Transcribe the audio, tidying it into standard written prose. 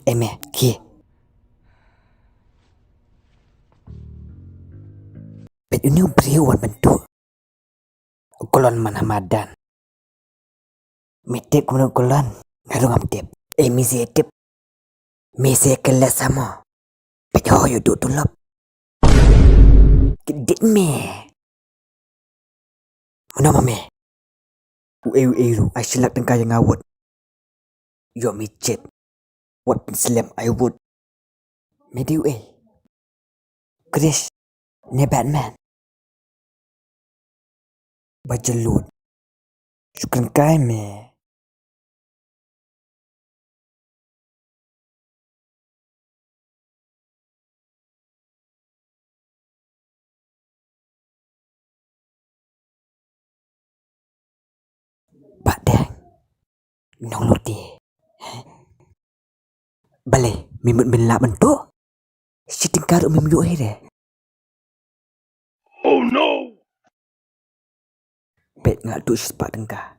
Eme, ki. Bet ini beriwan bentuk. Kolon man hamadan. Metep kumno kolon. Ngarung amtep. Emi setep. Mese kelas sama. Bet hoyo duk tulap. Kedit me. Mana me? Ueu asyilak tengkaya ngawut. Yo micet. Wat penselam ayubut. Mediu Chris. Ne Batman. Bajelut. Syukran kai me. Pak Dang. Nong loti. Bale, mimut benlak bentuk. Si tingkar mimut akhirnya. Oh no! Bet ngak tu sepak tengkah.